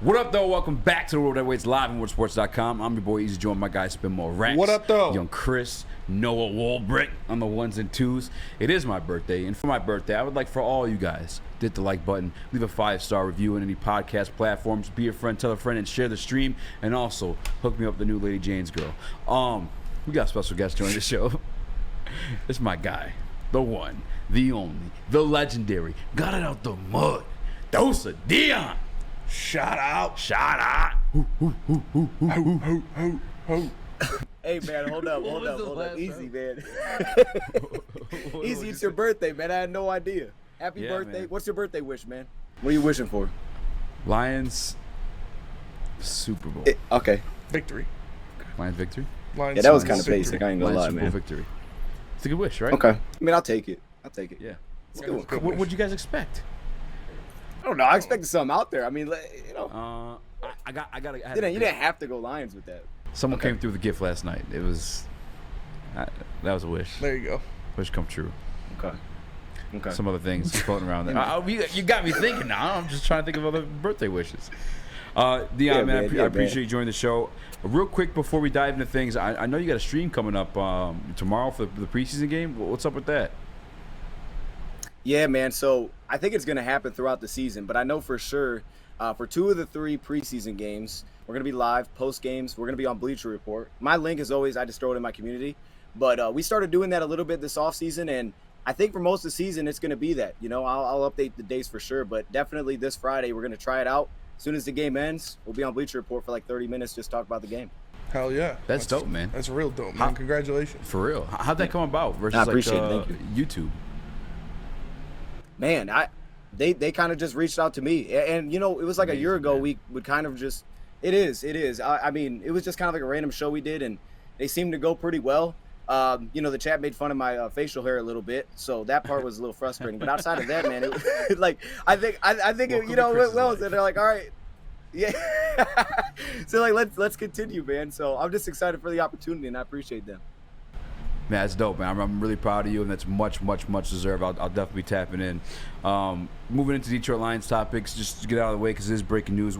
What up, though? Welcome back to the World Heavyweights live on WoodSports.com. I'm your boy Easy Joe, my guy Spin More Rex. What up, though? Young Chris, Noah Walbrick on the ones and twos. It is my birthday, and for my birthday, I would like for all you guys to hit the like button, leave a 5-star review on any podcast platforms, be a friend, tell a friend, and share the stream, and also hook me up with the new Lady Jane's girl. We got a special guest joining the show. It's my guy, the one, the only, the legendary, got it out the mud, Dose of Dion. Shout out. Hey man, hold up. Easy, man. Easy, it's your birthday, man. I had no idea. Happy birthday. Man. What's your birthday wish, man? What are you wishing for? Lions Super Bowl. Okay. Victory. Lions victory. Lions Yeah, that was Lions kind of victory. basic. I ain't gonna Lions lie, Super Bowl man. victory. It's a good wish, right? Okay. I mean, I'll take it. Yeah. Let's do it. What'd you guys expect? I don't know. I expected something out there. I mean, you know. I got. You didn't have to go Lions with that. Someone came through the gift last night. It was. That was a wish. There you go. Wish come true. Okay. Some other things floating around there. You got me thinking now. I'm just trying to think of other birthday wishes. Dion, man, I appreciate you joining the show. Real quick before we dive into things, I know you got a stream coming up tomorrow for the preseason game. What's up with that? Yeah, man. So I think it's going to happen throughout the season, but I know for sure for 2 of the 3 preseason games, we're going to be live post games. We're going to be on Bleacher Report. My link is always, I just throw it in my community, but we started doing that a little bit this offseason, and I think for most of the season, it's going to be that. You know, I'll update the dates for sure, but definitely this Friday, we're going to try it out. As soon as the game ends, we'll be on Bleacher Report for like 30 minutes, just talk about the game. Hell yeah. That's dope, man. That's real dope, man. Congratulations. For real. How'd that come about versus I appreciate it. Thank YouTube? Man, they kind of just reached out to me, and you know, it was like a year ago. Man. We would kind of just, it is. I mean, it was just kind of like a random show we did, and they seemed to go pretty well. You know, the chat made fun of my facial hair a little bit, so that part was a little frustrating. But outside of that, man, it like I think it, you know, went well. And they're like, all right, yeah. So like let's continue, man. So I'm just excited for the opportunity, and I appreciate them. Man, that's dope, man. I'm really proud of you, and that's much deserved. I'll definitely be tapping in. Moving into Detroit Lions topics, just to get out of the way because it is breaking news.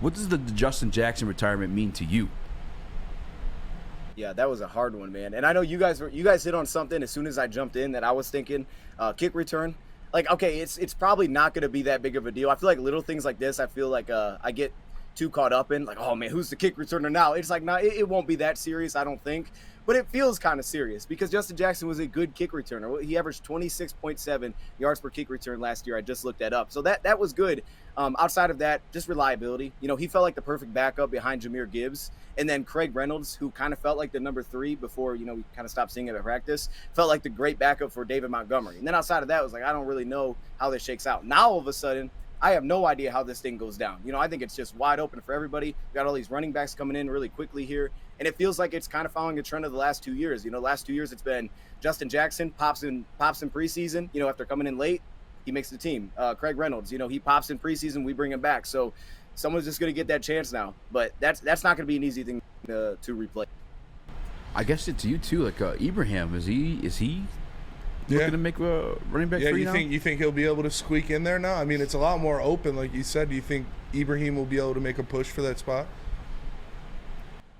What does the Justin Jackson retirement mean to you? Yeah, that was a hard one, man. And I know you guys hit on something as soon as I jumped in that I was thinking, kick return. Like, okay, it's probably not going to be that big of a deal. I feel like little things like this, I feel like I get too caught up in, like, oh man, who's the kick returner now? It's like, nah, it won't be that serious, I don't think. But it feels kind of serious because Justin Jackson was a good kick returner. He averaged 26.7 yards per kick return last year. I just looked that up. So that was good. Outside of that, just reliability. You know, he felt like the perfect backup behind Jahmyr Gibbs. And then Craig Reynolds, who kind of felt like the number 3 before, you know, we kind of stopped seeing it at practice, felt like the great backup for David Montgomery. And then outside of that, it was like, I don't really know how this shakes out. Now, all of a sudden, I have no idea how this thing goes down. You know, I think it's just wide open for everybody. We got all these running backs coming in really quickly here. And it feels like it's kind of following the trend of the last 2 years. You know, last 2 years, it's been Justin Jackson pops in preseason. You know, after coming in late, he makes the team. Craig Reynolds, you know, he pops in preseason, we bring him back. So someone's just going to get that chance now. But that's not going to be an easy thing to replay. I guess it's you too. Like Ibrahim, is he looking to make a running back? Yeah, free now? you think he'll be able to squeak in there now? I mean, it's a lot more open, like you said. Do you think Ibrahim will be able to make a push for that spot?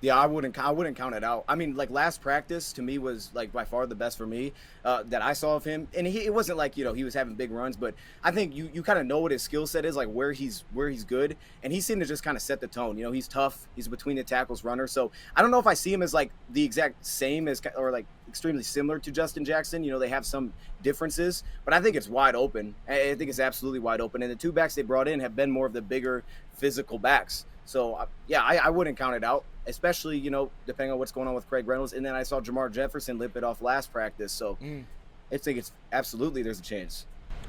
Yeah, I wouldn't count it out. I mean, like last practice to me was like by far the best for me that I saw of him. And it wasn't like, you know, he was having big runs, but I think you kind of know what his skill set is, like where he's good. And he seemed to just kind of set the tone. You know, he's tough. He's a between the tackles runner. So I don't know if I see him as like the exact same as or like extremely similar to Justin Jackson. You know, they have some differences, but I think it's wide open. I think it's absolutely wide open. And the 2 backs they brought in have been more of the bigger physical backs. So, yeah, I wouldn't count it out, especially, you know, depending on what's going on with Craig Reynolds. And then I saw Jamar Jefferson lip it off last practice. So I think it's absolutely there's a chance.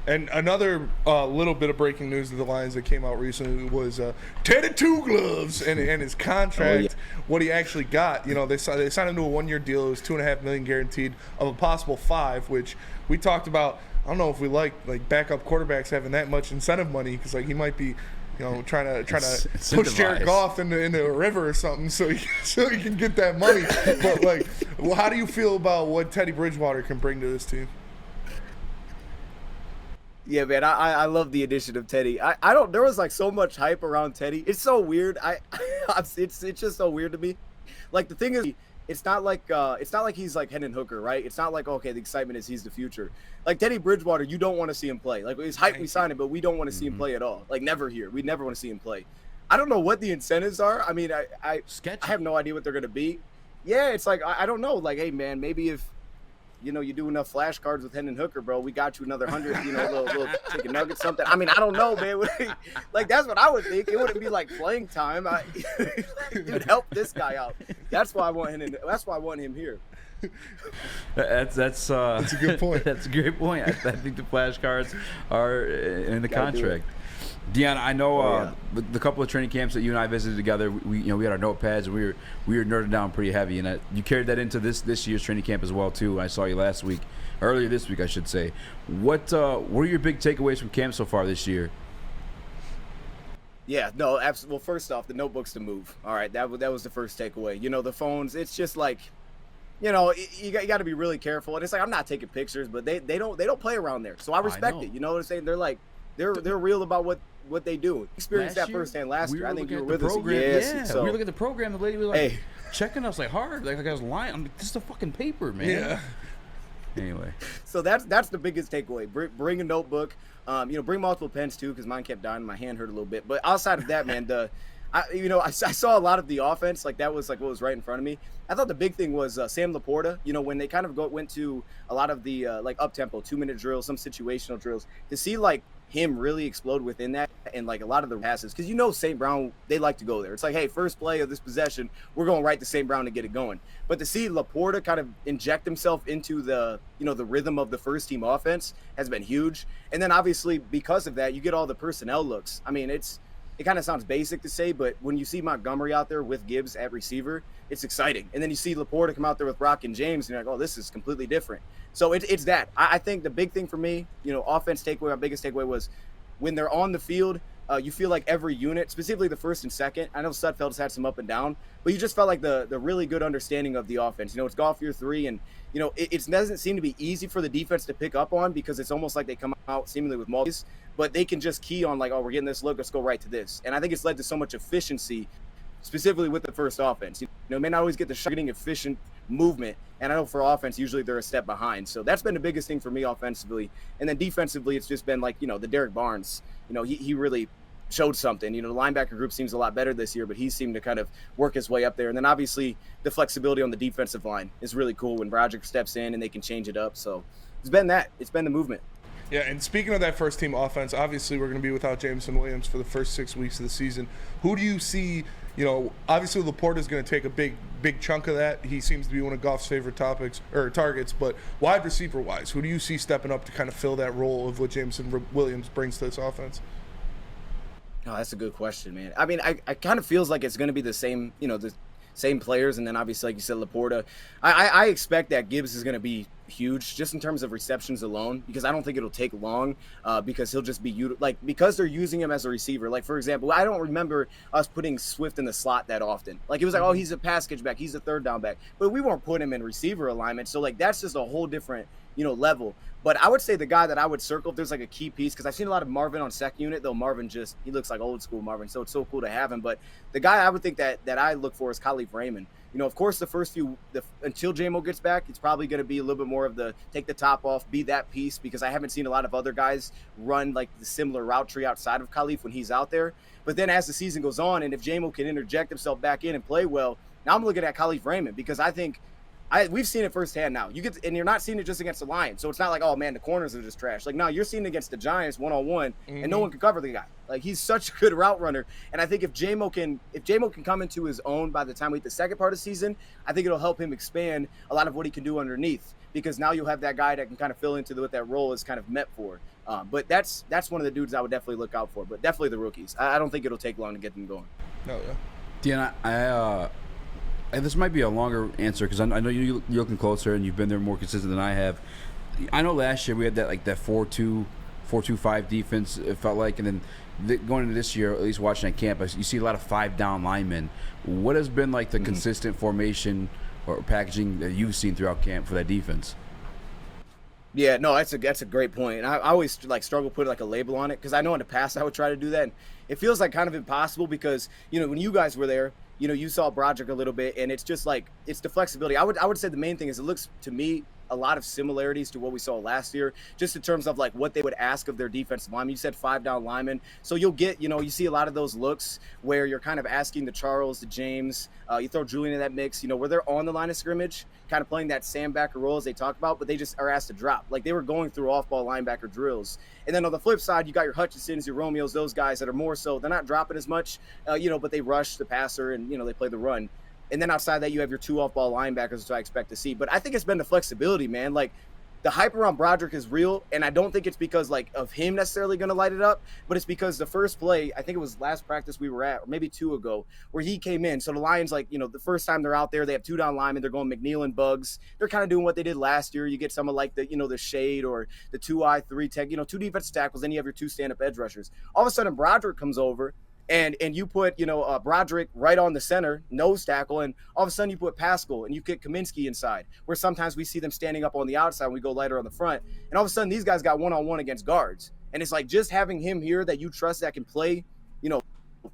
And another little bit of breaking news of the Lions that came out recently was Teddy Two Gloves and his contract, what he actually got. You know, they signed him to a 1-year deal. It was $2.5 million guaranteed of a possible $5 million, which we talked about. I don't know if we like backup quarterbacks having that much incentive money because like he might be, you know, trying to push Jared Goff into a river or something so he can get that money. But like, well, how do you feel about what Teddy Bridgewater can bring to this team? Yeah, man, I love the addition of Teddy. I don't. There was like so much hype around Teddy. It's so weird. It's just so weird to me. Like the thing is, it's not like he's like Hendon Hooker, right? It's not like, okay, the excitement is he's the future. Like Teddy Bridgewater, you don't want to see him play. Like it's hype, we signed him, but we don't want to see him play at all. Like never here. We never want to see him play. I don't know what the incentives are. I mean, I have no idea what they're gonna be. Yeah, it's like I don't know. Like, hey man, maybe if you do enough flashcards with Hendon Hooker, bro, we got you another 100, little chicken nugget, something. I mean, I don't know, man. Like, that's what I would think. It wouldn't be like playing time. Dude, help this guy out. That's why I want him here. That's a good point. That's a great point. I think the flashcards are in the contract. Dion, I know the couple of training camps that you and I visited together, we had our notepads and we were nerding down pretty heavy, and you carried that into this year's training camp as well too. I saw you earlier this week, I should say. What are your big takeaways from camp so far this year? Yeah, no, absolutely. Well, first off, the notebook's to move. All right, that was the first takeaway. The phones, it's just like, you got to be really careful. And it's like I'm not taking pictures, but they don't play around there, so I respect it. You know what I'm saying? They're like they're real about what they do. Experienced that firsthand last year. I think you were with us. Yeah, so we were looking at the program. The lady was like checking us like hard, like I was lying. I'm like, this is a fucking paper, man. Yeah. Anyway, so that's the biggest takeaway. Bring a notebook. Bring multiple pens too, because mine kept dying. My hand hurt a little bit. But outside of that, man, I saw a lot of the offense. Like that was like what was right in front of me. I thought the big thing was Sam Laporta. When they kind of went to a lot of the like up tempo 2-minute drills, some situational drills, to see like him really explode within that, and like a lot of the passes, because St. Brown, they like to go there. It's like, hey, first play of this possession, we're going right to St. Brown to get it going. But to see Laporta kind of inject himself into the the rhythm of the first team offense has been huge. And then obviously because of that, you get all the personnel looks. I mean, it kind of sounds basic to say, but when you see Montgomery out there with Gibbs at receiver, it's exciting. And then you see Laporta come out there with Rock and James, and you're like, oh, this is completely different. So it's that. I think the big thing for me, offense takeaway, my biggest takeaway was when they're on the field, you feel like every unit, specifically the first and second, I know Sudfeld's had some up and down, but you just felt like the really good understanding of the offense. It's golf year 3, and it doesn't seem to be easy for the defense to pick up on, because it's almost like they come out seemingly with multis, but they can just key on like, oh, we're getting this look, let's go right to this. And I think it's led to so much efficiency, specifically with the first offense. May not always get the shot, getting efficient movement, and I know for offense usually they're a step behind. So that's been the biggest thing for me offensively. And then defensively, it's just been like the Derek Barnes. He really showed something. The linebacker group seems a lot better this year, but he seemed to kind of work his way up there. And then obviously the flexibility on the defensive line is really cool when Roderick steps in and they can change it up. So it's been the movement. Yeah, and speaking of that first team offense, obviously we're going to be without Jameson Williams for the first 6 weeks of the season. Who do you see? Obviously Laporta is going to take a big chunk of that. He seems to be one of Goff's favorite targets. But wide receiver wise, who do you see stepping up to kind of fill that role of what Jameson Williams brings to this offense? Oh, that's a good question, man. I mean, I kind of feels like it's going to be the same, the same players, and then obviously, like you said, Laporta. I expect that Gibbs is going to be huge just in terms of receptions alone, because I don't think it'll take long, because he'll just be because they're using him as a receiver. Like, for example, I don't remember us putting Swift in the slot that often. Like, it was like, oh, he's a pass catch back, he's a third down back, but we weren't putting him in receiver alignment. So like that's just a whole different level. But I would say the guy that I would circle if there's like a key piece, because I've seen a lot of Marvin on second unit, though Marvin he looks like old school Marvin, so it's so cool to have him. But the guy I would think that I look for is Khalif Raymond. Of course, the first until J-Mo gets back, it's probably going to be a little bit more of the take the top off, be that piece, because I haven't seen a lot of other guys run like the similar route tree outside of Khalif when he's out there. But then as the season goes on, and if J-Mo can interject himself back in and play well, now I'm looking at Khalif Raymond, because I think we've seen it firsthand now. And you're not seeing it just against the Lions. So it's not like, oh man, the corners are just trash. Like, no, you're seeing it against the Giants one-on-one, and no one can cover the guy. Like, he's such a good route runner. And I think if J-Mo can come into his own by the time we hit the second part of the season, I think it'll help him expand a lot of what he can do underneath, because now you'll have that guy that can kind of fill into what that role is kind of meant for. But that's one of the dudes I would definitely look out for. But definitely the rookies. I don't think it'll take long to get them going. Oh, yeah. Dion, and this might be a longer answer, because I know you're looking closer and you've been there more consistent than I have. I know last year we had that 4-2-5 defense, it felt like, and then going into this year, at least watching at campus, you see a lot of 5-down linemen. What has been like the consistent formation or packaging that you've seen throughout camp for that defense? Yeah, no, that's a great point. And I always like struggle putting like a label on it because I know in the past I would try to do that. And it feels like kind of impossible because when you guys were there, you saw Broderick a little bit, and it's just like it's the flexibility. I would say the main thing is it looks to me a lot of similarities to what we saw last year, just in terms of like what they would ask of their defensive linemen. You said 5 down linemen, so you'll get you see a lot of those looks where you're kind of asking the Charles, the James, you throw Julian in that mix, where they're on the line of scrimmage, kind of playing that sandbacker role as they talked about, but they just are asked to drop. Like they were going through off-ball linebacker drills. And then on the flip side, you got your Hutchinsons, your Romeos, those guys that are more so, they're not dropping as much, but they rush the passer and, they play the run. And then outside that, you have your 2 off-ball linebackers, which I expect to see. But I think it's been the flexibility, man. Like, the hype around Broderick is real, and I don't think it's because, like, of him necessarily going to light it up, but it's because the first play, I think it was last practice we were at, or maybe 2 ago, where he came in. So the Lions, like, the first time they're out there, they have 2 down linemen. They're going McNeil and Bugs. They're kind of doing what they did last year. You get some of, like, the shade or the 2-eye, 3-tech, 2 defensive tackles, then you have your 2 stand-up edge rushers. All of a sudden, Broderick comes over, and you put, Broderick right on the center, nose tackle, and all of a sudden you put Pascal and you get Kaminsky inside, where sometimes we see them standing up on the outside and we go lighter on the front. And all of a sudden these guys got one-on-one against guards. And it's like just having him here that you trust that can play,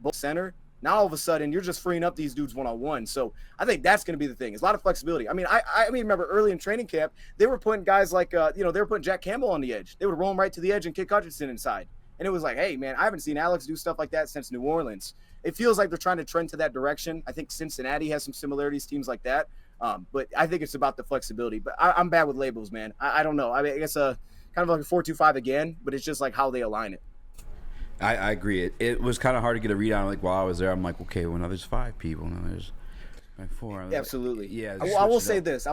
both center. Now all of a sudden you're just freeing up these dudes one-on-one. So I think that's going to be the thing. It's a lot of flexibility. I mean, I remember early in training camp, they were putting guys like, they were putting Jack Campbell on the edge. They would roll him right to the edge and kick Hutchinson inside. And it was like, hey, man, I haven't seen Alex do stuff like that since New Orleans. It feels like they're trying to trend to that direction. I think Cincinnati has some similarities, teams like that. But I think it's about the flexibility. But I'm bad with labels, man. I don't know. I mean, I guess kind of like a 4-2-5 again, but it's just like how they align it. I agree. It was kind of hard to get a read on. Like while I was there, I'm like, okay, well now there's 5 people, now there's like 4. Absolutely. Like, yeah. I will say this.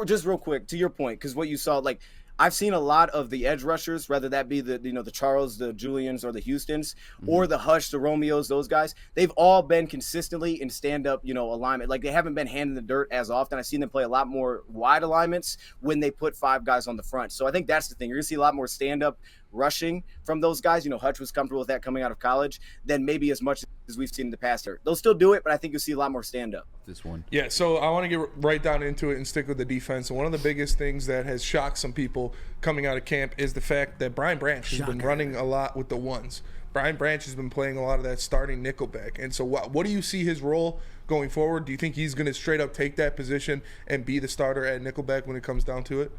Just real quick to your point, because what you saw, like, I've seen a lot of the edge rushers, whether that be the Charles, the Julians, or the Houstons, or the Hush, the Romeos, those guys. They've all been consistently in stand-up, alignment. Like they haven't been hand in the dirt as often. I've seen them play a lot more wide alignments when they put 5 guys on the front. So I think that's the thing. You're gonna see a lot more stand-up rushing from those guys. Hutch was comfortable with that coming out of college than maybe as much as we've seen in the past year. They'll still do it, but I think you'll see a lot more stand-up. This one. Yeah, so I want to get right down into it and stick with the defense. And one of the biggest things that has shocked some people coming out of camp is the fact that Brian Branch has been running a lot with the ones. Brian Branch has been playing a lot of that starting nickelback. And so what do you see his role going forward? Do you think he's going to straight up take that position and be the starter at nickelback when it comes down to it?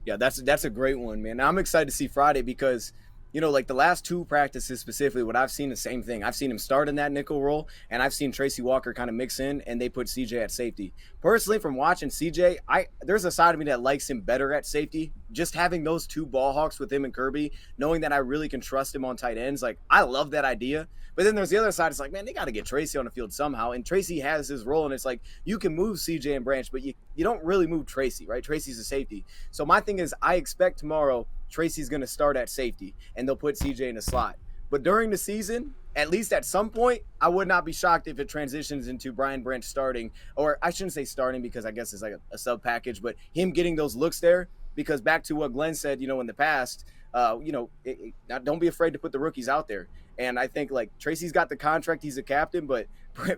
Yeah, that's a great one, man. I'm excited to see Friday because, like the last 2 practices specifically, what I've seen the same thing. I've seen him start in that nickel role, and I've seen Tracy Walker kind of mix in, and they put CJ at safety. Personally, from watching CJ, there's a side of me that likes him better at safety. Just having those 2 ball hawks with him and Kirby, knowing that I really can trust him on tight ends, like I love that idea. But then there's the other side. It's like, man, they got to get Tracy on the field somehow. And Tracy has his role, and it's like you can move CJ and Branch, but you don't really move Tracy, right? Tracy's a safety. So my thing is I expect tomorrow Tracy's going to start at safety, and they'll put CJ in the slot. But during the season, at least at some point, I would not be shocked if it transitions into Brian Branch starting, or I shouldn't say starting because I guess it's like a sub package, but him getting those looks there. Because back to what Glenn said, in the past, don't be afraid to put the rookies out there. And I think like Tracy's got the contract, he's a captain, but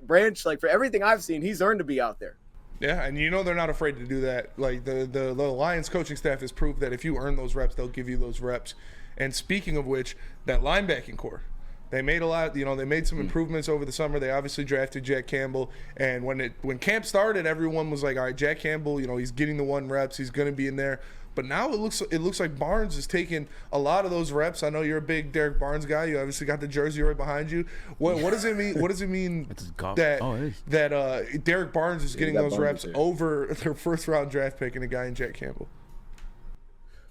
Branch, like for everything I've seen, he's earned to be out there. Yeah, and they're not afraid to do that. Like the Lions coaching staff has proved that if you earn those reps, they'll give you those reps. And speaking of which, that linebacking core, they made a lot. They made some improvements over the summer. They obviously drafted Jack Campbell, and when camp started, everyone was like, all right, Jack Campbell, he's getting the 1 reps, he's going to be in there. But now it looks like Barnes is taking a lot of those reps. I know you're a big Derek Barnes guy. You obviously got the jersey right behind you. What does it mean? What does it mean that Derek Barnes is getting those reps over their 1st-round draft pick and a guy in Jack Campbell?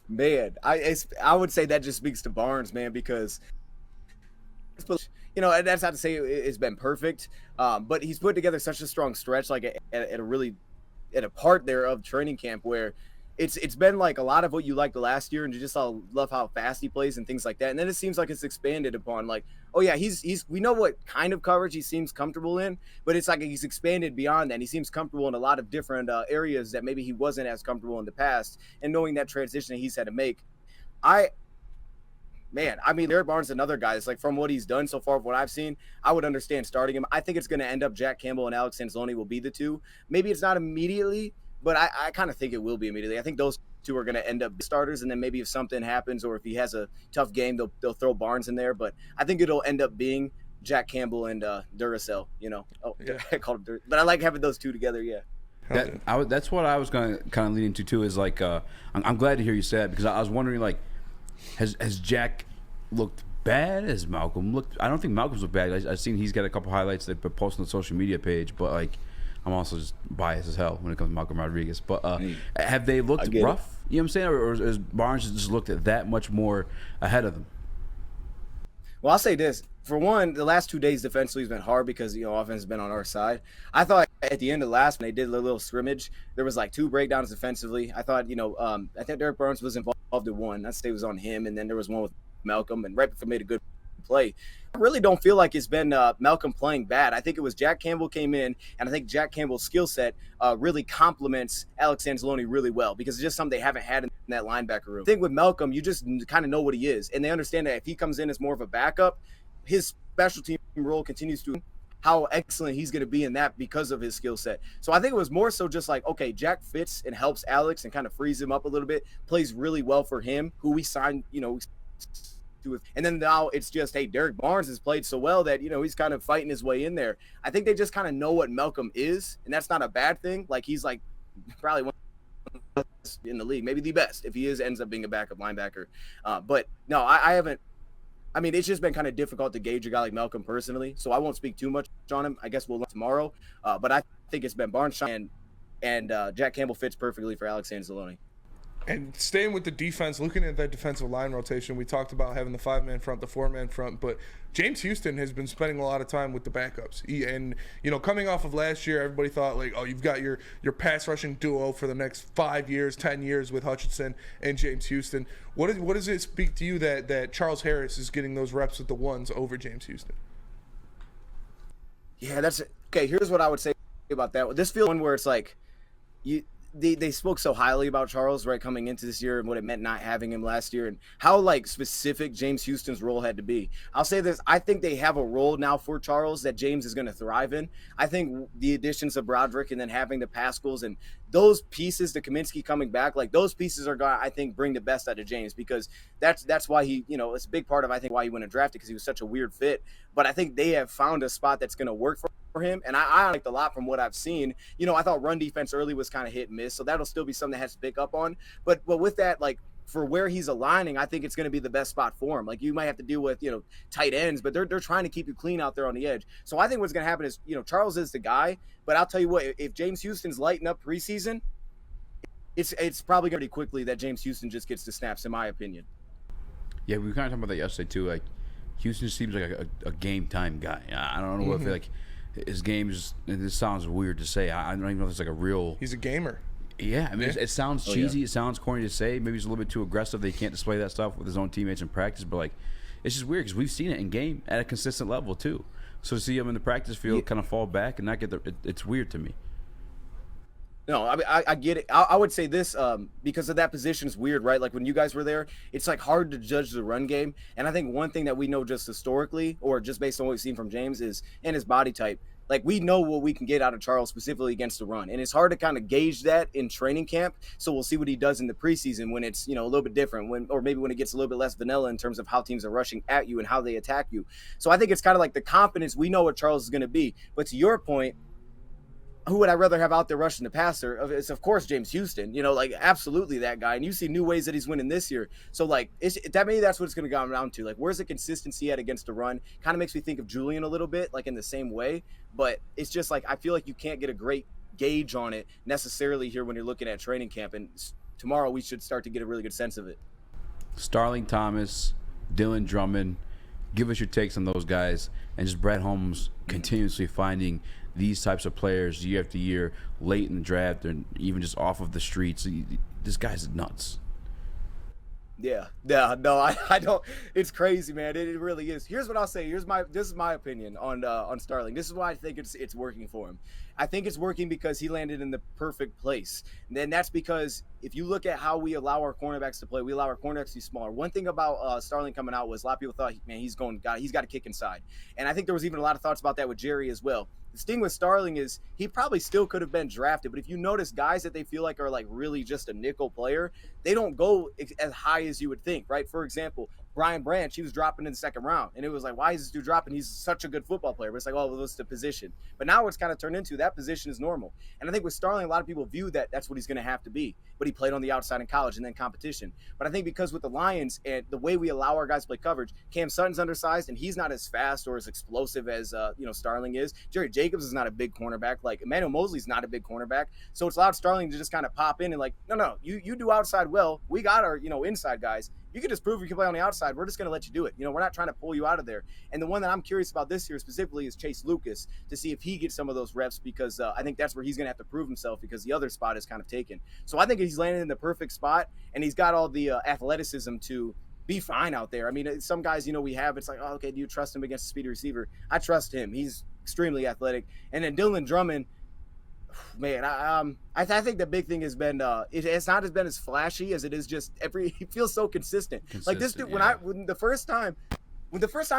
Man, I would say that just speaks to Barnes, man, because and that's not to say it's been perfect, but he's put together such a strong stretch, like at a part there of training camp where it's been like a lot of what you liked last year, and you just love how fast he plays and things like that. And then it seems like it's expanded upon, like, oh yeah, he's we know what kind of coverage he seems comfortable in, but it's like he's expanded beyond that. And he seems comfortable in a lot of different areas that maybe he wasn't as comfortable in the past. And knowing that transition that he's had to make, Derek Barnes is another guy. It's like from what he's done so far, what I've seen, I would understand starting him. I think it's going to end up Jack Campbell and Alex Anzalone will be the 2. Maybe it's not immediately, but I kind of think it will be immediately. I think those two are going to end up starters, and then maybe if something happens or if he has a tough game, they'll throw Barnes in there. But I think it'll end up being Jack Campbell and Duracell. I called him but I like having those two together. Yeah. That's what I was going to kind of lead into too. Is like I'm glad to hear you say that, because I was wondering, like, has Jack looked bad? Has Malcolm looked? I don't think Malcolm's looked bad. I've seen he's got a couple highlights that been posted on the social media page, but like I'm also just biased as hell when it comes to Malcolm Rodriguez. But have they looked rough? You know what I'm saying, or has Barnes just looked at that much more ahead of them? Well, I'll say this. For one, the last 2 days defensively has been hard because, offense has been on our side. I thought at the end of last, when they did a little scrimmage, there was like 2 breakdowns defensively. I thought, I think Derek Burns was involved in one. I'd say it was on him, and then there was one with Malcolm, and right before made a good play. I really don't feel like it's been Malcolm playing bad. I think it was Jack Campbell came in, and I think Jack Campbell's skill set really complements Alex Anzalone really well, because it's just something they haven't had in that linebacker room. I think with Malcolm, you just kind of know what he is, and they understand that if he comes in as more of a backup, his special team role continues to how excellent he's going to be in that because of his skill set. So I think it was more so just like, okay, Jack fits and helps Alex and kind of frees him up a little bit, plays really well for him, who we signed, and then now it's just, hey, Derek Barnes has played so well that, he's kind of fighting his way in there. I think they just kind of know what Malcolm is, and that's not a bad thing. Like, he's like probably one of the best in the league, maybe the best if he ends up being a backup linebacker. But no, I haven't. I mean, it's just been kind of difficult to gauge a guy like Malcolm personally, so I won't speak too much on him. I guess we'll learn tomorrow. But I think it's been Barnes and Jack Campbell fits perfectly for Alex Anzalone. And staying with the defense, looking at that defensive line rotation, we talked about having the 5-man front, the 4-man front, but James Houston has been spending a lot of time with the backups. Coming off of last year, everybody thought, like, oh, you've got your pass rushing duo for the next 5 years, 10 years with Hutchinson and James Houston. What does it speak to you that Charles Harris is getting those reps with the ones over James Houston? Yeah, that's okay. Here's what I would say about that. This feels one where it's like they spoke so highly about Charles, right, coming into this year, and what it meant not having him last year, and how like specific James Houston's role had to be. I'll say this: I think they have a role now for Charles that James is going to thrive in. I think the additions of Broderick and then having the Pascals and those pieces, the Kaminsky coming back, like those pieces are going to, I think, bring the best out of James, because that's why he, it's a big part of, I think, why he went and drafted, because he was such a weird fit. But I think they have found a spot that's going to work for him, and I liked a lot from what I've seen. I thought run defense early was kind of hit and miss, so that'll still be something that has to pick up on. But with that, like, for where he's aligning, I think it's going to be the best spot for him. Like, you might have to deal with, tight ends, but they're trying to keep you clean out there on the edge. So I think what's going to happen is, Charles is the guy, but I'll tell you what, if James Houston's lighting up preseason, it's probably going to be quickly that James Houston just gets the snaps, in my opinion. Yeah, we were kind of talking about that yesterday too. Like, Houston seems like a game time guy. I don't know if like his game is. And this sounds weird to say. I don't even know if it's like a real. He's a gamer. Yeah, I mean, it sounds cheesy. It sounds corny to say. Maybe he's a little bit too aggressive. They can't display that stuff with his own teammates in practice. But like, it's just weird because we've seen it in game at a consistent level too. So to see him in the practice field kind of fall back and not get it's weird to me. No, I mean, I get it. I would say this because of that position is weird, right? Like when you guys were there, it's like hard to judge the run game. And I think one thing that we know just historically, or just based on what we've seen from James, is and his body type. Like, we know what we can get out of Charles specifically against the run. And it's hard to kind of gauge that in training camp. So we'll see what he does in the preseason when it's, a little bit different, or maybe when it gets a little bit less vanilla in terms of how teams are rushing at you and how they attack you. So I think it's kind of like the confidence. We know what Charles is going to be. But to your point, who would I rather have out there rushing the passer? It's, of course, James Houston, like absolutely that guy. And you see new ways that he's winning this year. So like maybe that's what it's going to come down to. Like, where's the consistency at against the run? Kind of makes me think of Julian a little bit, like in the same way. But it's just like, I feel like you can't get a great gauge on it necessarily here when you're looking at training camp. And tomorrow we should start to get a really good sense of it. Starling Thomas, Dylan Drummond, give us your takes on those guys. And just Brett Holmes continuously finding these types of players year after year, late in the draft, and even just off of the streets. This guy's nuts. Yeah, no, I don't. It's crazy, man. It really is. Here's what I'll say. This is my opinion on Starling. This is why I think it's working for him. I think it's working because he landed in the perfect place. And then that's because if you look at how we allow our cornerbacks to play, we allow our cornerbacks to be smaller. One thing about Starling coming out was a lot of people thought, man, he's got to kick inside. And I think there was even a lot of thoughts about that with Jerry as well. The thing with Starling is he probably still could have been drafted, but if you notice guys that they feel like are like really just a nickel player, they don't go as high as you would think, right? For example, Brian Branch, he was dropping in the second round, and it was like, why is this dude dropping? He's such a good football player. But it's like, oh, well, it's the position. But now it's kind of turned into that position is normal. And I think with Starling, a lot of people view that that's what he's going to have to be. But he played on the outside in college and then competition. But I think because with the Lions and the way we allow our guys to play coverage, Cam Sutton's undersized, and he's not as fast or as explosive as Starling is. Jerry Jacobs is not a big cornerback. Like Emmanuel Mosley's not a big cornerback. So it's allowed Starling to just kind of pop in and like, no, you do outside well. We got our inside guys. You can just prove you can play on the outside. We're just going to let you do it. We're not trying to pull you out of there. And the one that I'm curious about this year specifically is Chase Lucas to see if he gets some of those reps because I think that's where he's going to have to prove himself because the other spot is kind of taken. So I think he's landed in the perfect spot, and he's got all the athleticism to be fine out there. I mean, some guys, we have, it's like, oh, okay, do you trust him against a speedy receiver? I trust him. He's extremely athletic. And then Dylan Drummond, man, I think the big thing has been it's not been as flashy as it is just he feels so consistent. Like this dude, yeah. when the first time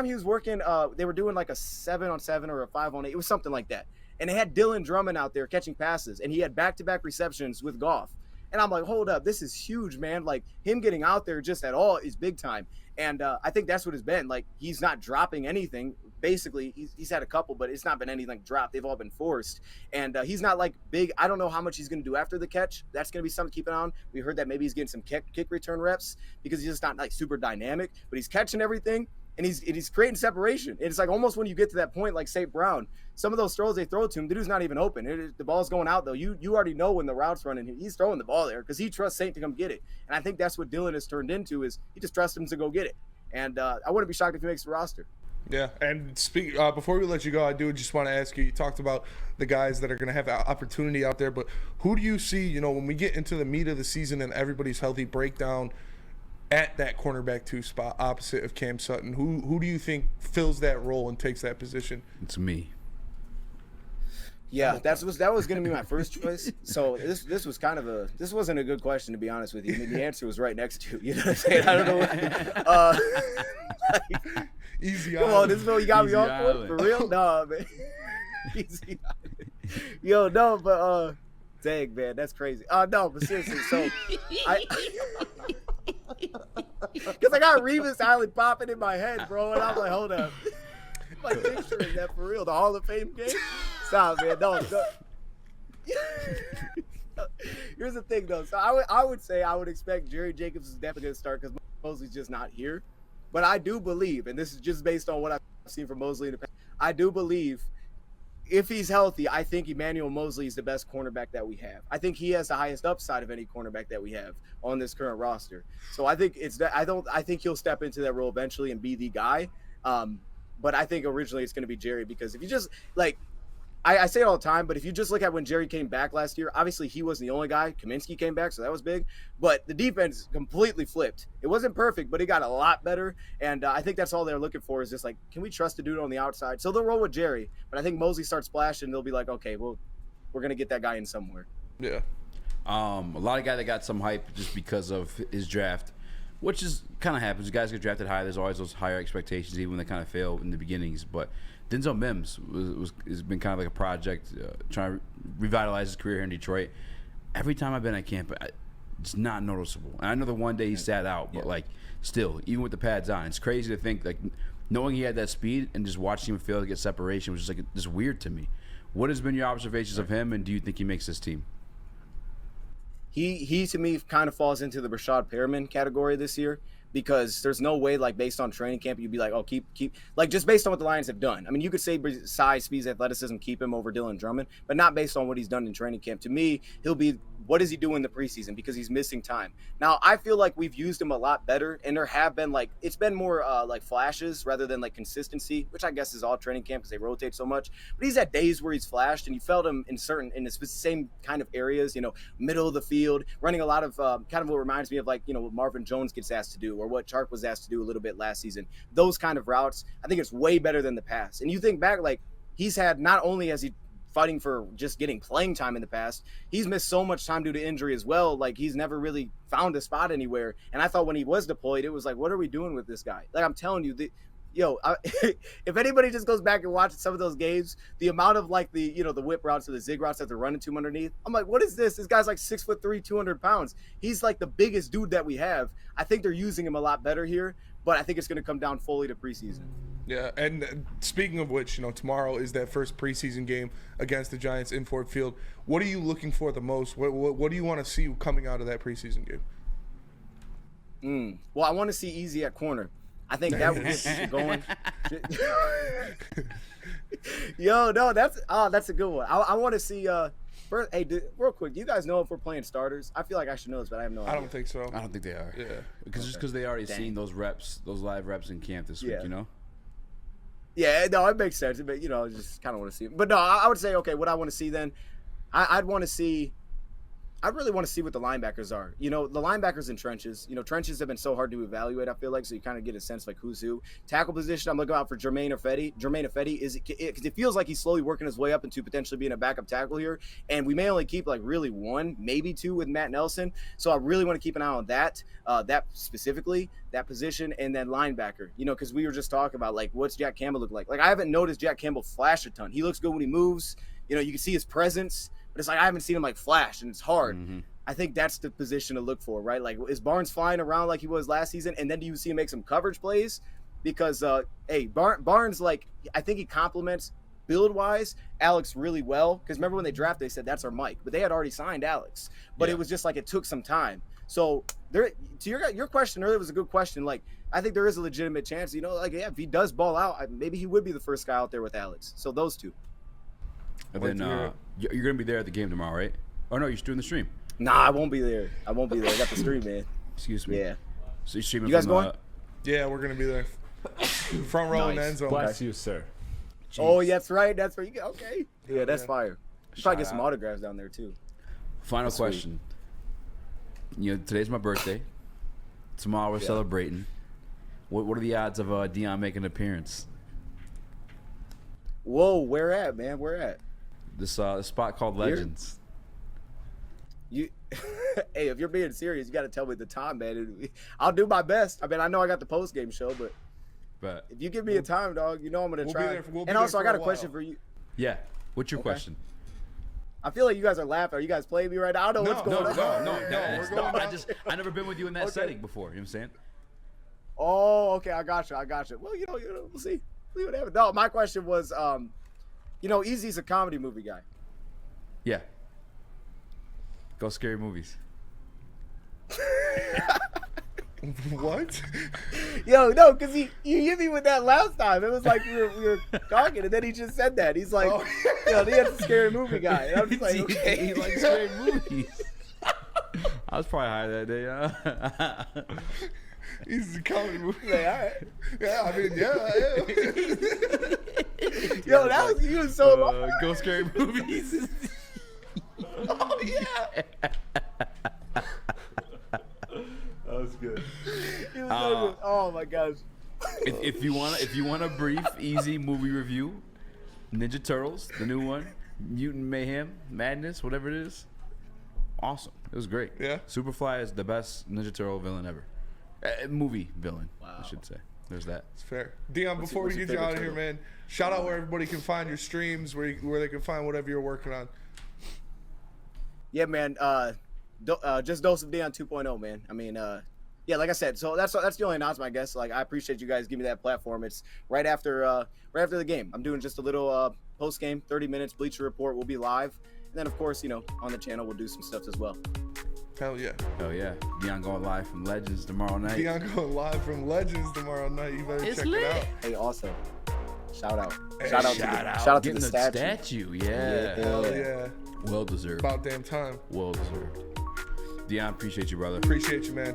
he was working, they were doing like a 7-on-7 or a 5-on-8. It was something like that. And they had Dylan Drummond out there catching passes, and he had back-to-back receptions with Goff. And I'm like, hold up, this is huge, man. Like him getting out there just at all is big time. And I think that's what it's been. Like he's not dropping anything. Basically, he's had a couple, but it's not been anything dropped. They've all been forced. And he's not like big. I don't know how much he's going to do after the catch. That's going to be something to keep an eye on. We heard that maybe he's getting some kick return reps because he's just not like super dynamic, but he's catching everything. And he's creating separation. It's like almost when you get to that point, like St. Brown, some of those throws they throw to him, the dude's not even open. The ball's going out, though. You already know when the route's running. He's throwing the ball there because he trusts Saint to come get it. And I think that's what Dylan has turned into is he just trusts him to go get it. And I wouldn't be shocked if he makes the roster. Yeah, and before we let you go, I do just want to ask you, you talked about the guys that are going to have opportunity out there, but who do you see, when we get into the meat of the season and everybody's healthy, breakdown at that cornerback 2 spot opposite of Cam Sutton? Who do you think fills that role and takes that position? It's me. Yeah, that was going to be my first choice. So this was this wasn't a good question, to be honest with you. I mean, the answer was right next to you. You know what I'm saying? I don't know. Easy come on, this is what you got me on for real? No, man. Easy. Yo, no, but dang, man, that's crazy. No, but seriously, so because I got Revis Island popping in my head, bro, and I'm like, hold up. I'm like picturing that for real. The Hall of Fame game? Stop, man. No. Here's the thing, though. So I would say I would expect Jerry Jacobs is definitely going to start because Mosley's just not here. But I do believe, and this is just based on what I've seen from Mosley in the past, I do believe if he's healthy, I think Emmanuel Mosley is the best cornerback that we have. I think he has the highest upside of any cornerback that we have on this current roster. So I think I think he'll step into that role eventually and be the guy. But I think originally it's going to be Jerry because if you just like, I say it all the time, but if you just look at when Jerry came back last year, obviously he wasn't the only guy. Kaminsky came back, so that was big. But the defense completely flipped. It wasn't perfect, but it got a lot better. And I think that's all they're looking for is just like, can we trust the dude on the outside? So they'll roll with Jerry. But I think Mosley starts splashing. They'll be like, okay, well, we're going to get that guy in somewhere. Yeah. A lot of guys that got some hype just because of his draft, which is kind of happens. Guys get drafted high. There's always those higher expectations, even when they kind of fail in the beginnings. But Denzel Mims has been kind of like a project, trying to revitalize his career here in Detroit. Every time I've been at camp, it's not noticeable. And I know the one day he sat out, but like still, even with the pads on, it's crazy to think like knowing he had that speed and just watching him fail to get separation was just like just weird to me. What has been your observations of him, and do you think he makes this team? He to me kind of falls into the Rashad Perriman category this year because there's no way, like, based on training camp, you'd be like, oh, keep like, just based on what the Lions have done. I mean, you could say size, speed, athleticism, keep him over Dylan Drummond, but not based on what he's done in training camp. To me, he'll be, what does he do in the preseason? Because he's missing time. Now, I feel like we've used him a lot better, and there have been, like, it's been more like flashes rather than like consistency, which I guess is all training camp because they rotate so much. But he's had days where he's flashed, and you felt him in the same kind of areas, middle of the field, running a lot of kind of what reminds me of, like, what Marvin Jones gets asked to do or what Chark was asked to do a little bit last season. Those kind of routes, I think it's way better than the past. And you think back, like, he's had, not only has he fighting for just getting playing time in the past, he's missed so much time due to injury as well. Like, he's never really found a spot anywhere. And I thought when he was deployed, it was like, what are we doing with this guy? Like, I'm telling you, if anybody just goes back and watches some of those games, the amount of like the whip routes or the zig routes that they're running to him underneath, I'm like, what is this? This guy's like 6'3", 200 pounds. He's like the biggest dude that we have. I think they're using him a lot better here, but I think it's going to come down fully to preseason. Yeah, and speaking of which, tomorrow is that first preseason game against the Giants in Ford Field. What are you looking for the most? What do you want to see coming out of that preseason game? Well, I want to see Easy at corner. I think that was going. That's a good one. I want to see. First, hey, real quick, do you guys know if we're playing starters? I feel like I should know this, but I have no idea. I don't think so. I don't think they are. Yeah, because they already seen those live reps in camp this week. Yeah, no, it makes sense. But I just kind of want to see it. But no, I would say, okay, what I want to see then, I'd want to see. I really want to see what the linebackers are. The linebackers in trenches. Trenches have been so hard to evaluate, I feel like, so you kind of get a sense like who's who. Tackle position, I'm looking out for Jermaine Ifedi. Jermaine Ifedi because it feels like he's slowly working his way up into potentially being a backup tackle here. And we may only keep like really one, maybe two with Matt Nelson. So I really want to keep an eye on that specifically, that position, and then linebacker. Because we were just talking about like what's Jack Campbell look like. Like I haven't noticed Jack Campbell flash a ton. He looks good when he moves. You can see his presence. But it's like I haven't seen him like flash, and it's hard. Mm-hmm. I think that's the position to look for, right? Like, is Barnes flying around like he was last season, and then do you see him make some coverage plays? Because, Barnes, like, I think he complements build-wise Alex really well. Because remember when they drafted, they said that's our Mike, but they had already signed Alex. But It was just like it took some time. So to your question earlier was a good question. Like, I think there is a legitimate chance. If he does ball out, maybe he would be the first guy out there with Alex. So those two. And then you're going to be there at the game tomorrow, right? Oh, no, you're doing the stream. Nah, I won't be there. I got the stream, man. Excuse me. Yeah. So you're streaming you guys going? Yeah, we're going to be there. Front row and end zone. Bless you, sir. Jeez. Oh, that's right. That's right. Okay. Yeah, that's fire. You probably get some autographs down there, too. Final question. Today's my birthday. Tomorrow we're celebrating. What are the odds of Dion making an appearance? Whoa, where at, man? Where at? This spot called Legends. Hey, if you're being serious, you got to tell me the time, man. I'll do my best. I mean, I know I got the post game show, but if you give me a time, dog, I'm gonna try. And also, I got a question for you. Yeah. What's your question? I feel like you guys are laughing. Are you guys playing me right now? I don't know what's going on. No. I never been with you in that setting before. You know what I'm saying? Oh, okay. I got you. Well, we'll see. See what happens. No, my question was, Easy's a comedy movie guy. Yeah. Go scary movies. What? Yo, no, because you hit me with that last time. It was like we were talking, and then he just said that. He's like, he has a scary movie guy. And I'm just like, okay. He likes scary movies. I was probably high that day. He's a comedy movie. Like, all right. Yeah, I mean, yeah. Yo, that was you so long. Go scary movies. Oh yeah. That was good. It was so good. Oh my gosh. If you want a brief, easy movie review, Ninja Turtles, the new one, Mutant Mayhem, Madness, whatever it is, awesome. It was great. Yeah. Superfly is the best Ninja Turtle villain ever. Movie villain, I should say. There's that. It's fair. Dion, before we get you out of here, man, shout out where everybody can find your streams, where they can find whatever you're working on. Yeah, man. Just Dose of Dion 2.0, man. I mean, yeah, like I said, so that's the only announcement, I guess. Like, I appreciate you guys giving me that platform. It's right after the game. I'm doing just a little post game, 30 minutes Bleacher Report. We'll be live, and then of course, on the channel we'll do some stuff as well. Hell yeah. Hell yeah. Dion going live from Legends tomorrow night. Dion going live from Legends tomorrow night. You better check it out. Hey, also, shout out. Hey, shout out to the statue. Yeah. Hell yeah. Well deserved. About damn time. Well deserved. Dion, appreciate you, brother. Appreciate you, man.